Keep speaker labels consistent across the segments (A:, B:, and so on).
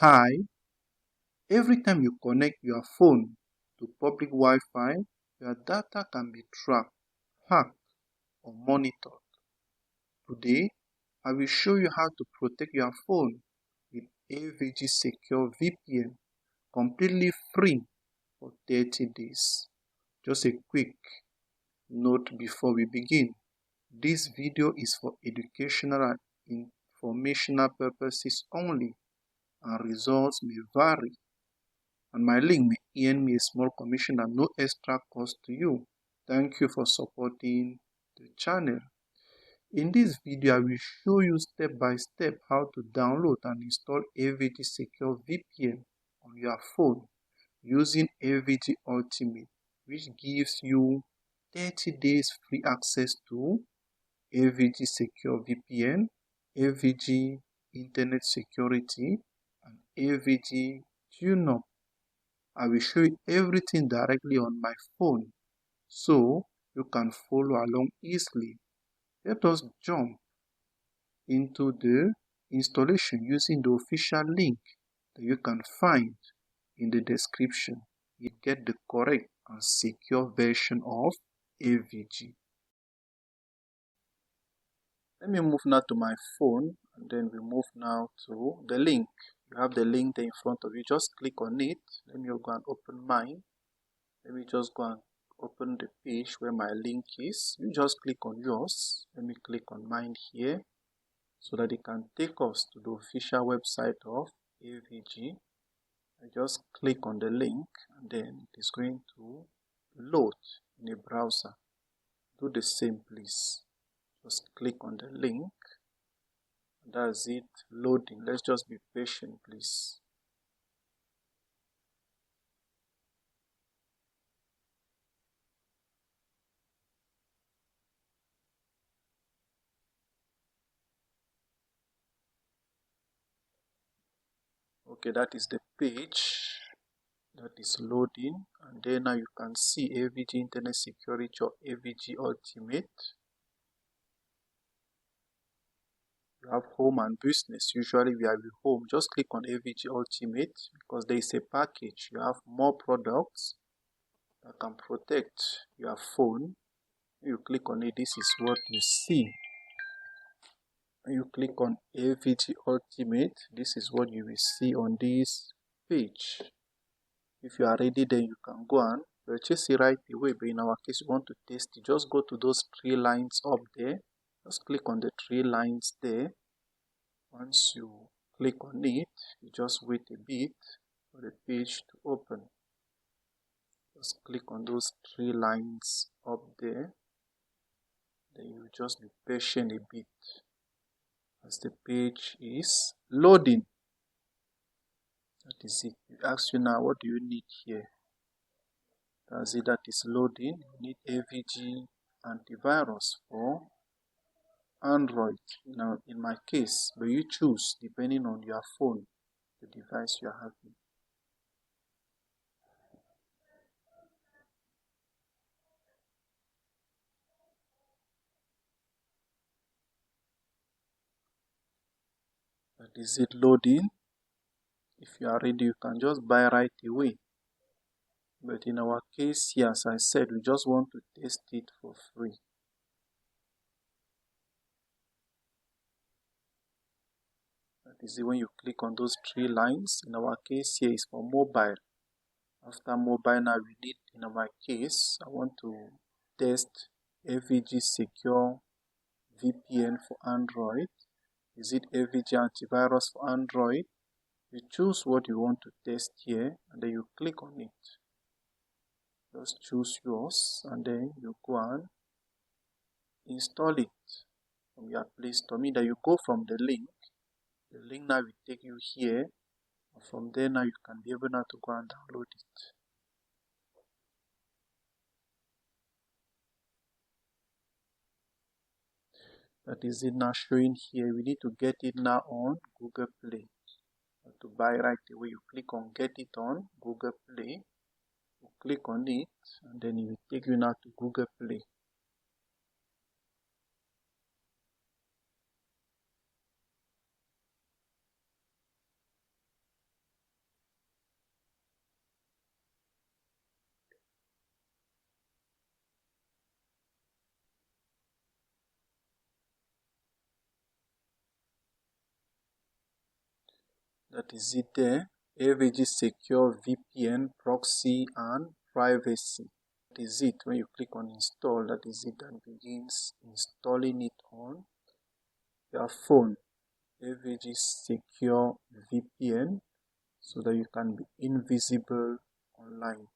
A: Hi, every time you connect your phone to public Wi-Fi, your data can be tracked, hacked, or monitored. Today, I will show you how to protect your phone with AVG Secure VPN completely free for 30 days. Just a quick note before we begin. This video is for educational and informational purposes only, and results may vary. And my link may earn me a small commission at no extra cost to you. Thank you for supporting the channel. In this video, I will show you step by step how to download and install AVG Secure VPN on your phone using AVG Ultimate, which gives you 30 days free access to AVG Secure VPN, AVG Internet Security, and AVG TuneUp. I will show you everything directly on my phone so you can follow along easily. Let us jump into the installation using the official link that you can find in the description. You get the correct and secure version of AVG. Let me move now to my phone, and then we move now to the link. You have the link there in front of you. Just click on it. Let me go and open mine. Let me just go and open the page where my link is. You just click on yours. Let me click on mine here so that it can take us to the official website of AVG. I just click on the link, and then it is going to load in a browser. Do the same, please. Just click on the link. That's it, loading. Let's just be patient, please. Okay, that is the page that is loading, and then now you can see AVG Internet Security or AVG Ultimate. You have home and business. Usually we are with home. Just click on AVG Ultimate because there is a package. You have more products that can protect your phone. You click on it, this is what you see. You click on AVG Ultimate, this is what you will see on this page. If you are ready, then you can go and purchase it right away. But in our case, you want to test it, just go to those 3 lines up there. Just click on the 3 lines there. Once you click on it, you just wait a bit for the page to open. Just click on those 3 lines up there. Then you just be patient a bit as the page is loading. That is it. You ask you now, what do you need here? That's it, that is loading. You need AVG antivirus for Android. Now, in my case, but you choose depending on your phone, the device you are having. That is it, loading. If you are ready, you can just buy right away. But in our case here, as I said, we just want to test it for free. That is it, when you click on those 3 lines. In our case here is for mobile. After mobile, now we need, in my case, I want to test AVG Secure VPN for Android. Is it AVG antivirus for Android? You choose what you want to test here, and then you click on it. Just choose yours, and then you go and install it from your Play Store. Mean that you go from the link. The link now will take you here. And from there now you can be able now to go and download it. That is it now showing here. We need to get it now on Google Play. To buy right away, you click on get it on Google Play. You click on it, and then it will take you now to Google Play. That is it there. AVG Secure VPN, proxy and privacy. That is it. When you click on install, that is it, and begins installing it on your phone. AVG Secure VPN, so that you can be invisible online.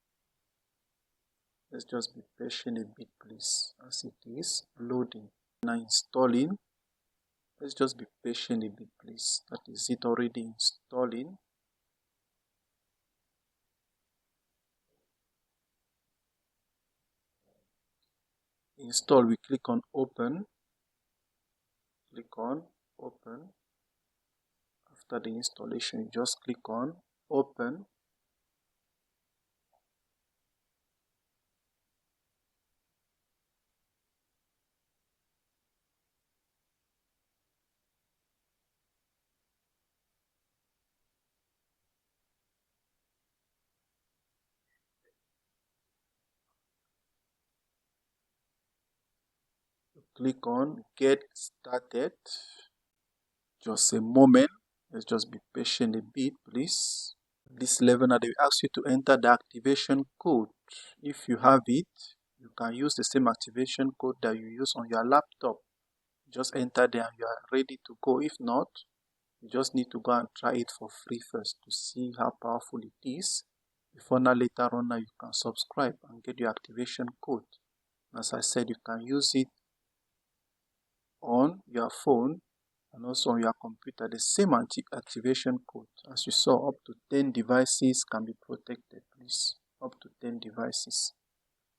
A: Let's just be patient a bit, please, as it is loading. Now installing. Let's just be patient a bit, please. That is it, already installing. Install, we click on open. Click on open. After the installation, you just click on open. Click on get started. Just a moment. Let's just be patient a bit, please. This level now, they will ask you to enter the activation code. If you have it, you can use the same activation code that you use on your laptop. Just enter there and you are ready to go. If not, you just need to go and try it for free first to see how powerful it is. Before now, later on, now you can subscribe and get your activation code. As I said, you can use it on your phone and also on your computer. The same activation code. As you saw, up to 10 devices can be protected, please. Up to 10 devices.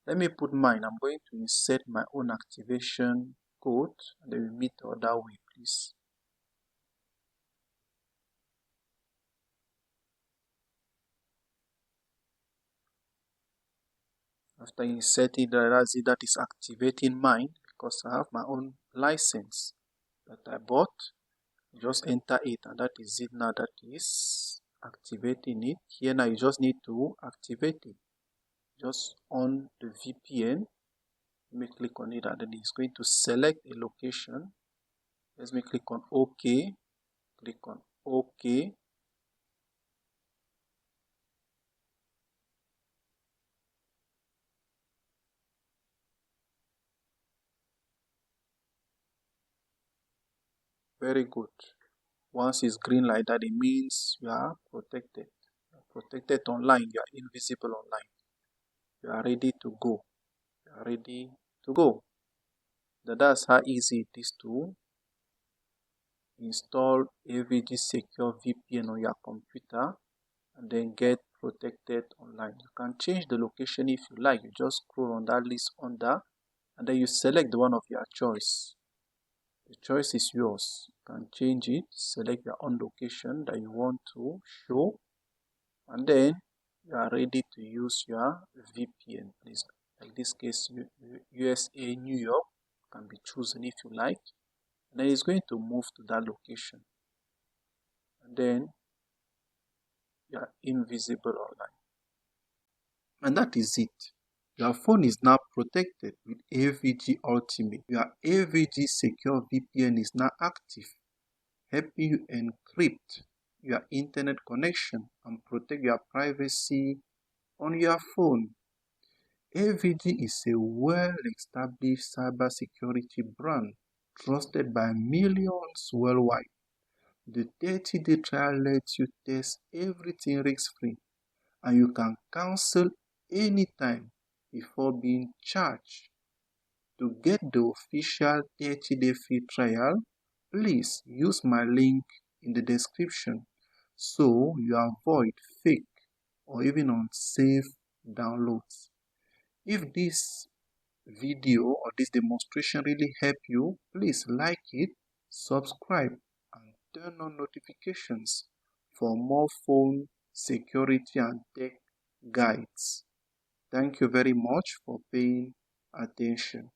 A: Let me put mine. I'm going to insert my own activation code and then we meet the other way, please. After inserting that is activating mine, because I have my own license that I bought. Just enter it and that is it now, that is activating it. Here now you just need to activate it. Just on the VPN, let me click on it and then it's going to select a location. Let me click on OK. Click on OK. Very good. Once it's green like that, it means you are protected. You are protected online. You are invisible online. You are ready to go. You are ready to go. That's how easy it is to install AVG Secure VPN on your computer and then get protected online. You can change the location if you like. You just scroll on that list under and then you select the one of your choice. The choice is yours. You can change it, select your own location that you want to show, and then you are ready to use your VPN. Please, like this case, USA, New York can be chosen if you like. And then it's going to move to that location. And then you are invisible online. And that is it. Your phone is now protected with AVG Ultimate. Your AVG Secure VPN is now active, helping you encrypt your internet connection and protect your privacy on your phone. AVG is a well-established cybersecurity brand trusted by millions worldwide. The 30-day trial lets you test everything risk-free, and you can cancel anytime before being charged. To get the official 30-day free trial, please use my link in the description so you avoid fake or even unsafe downloads. If this video or this demonstration really helped you, please like it, subscribe, and turn on notifications for more phone security and tech guides. Thank you very much for paying attention.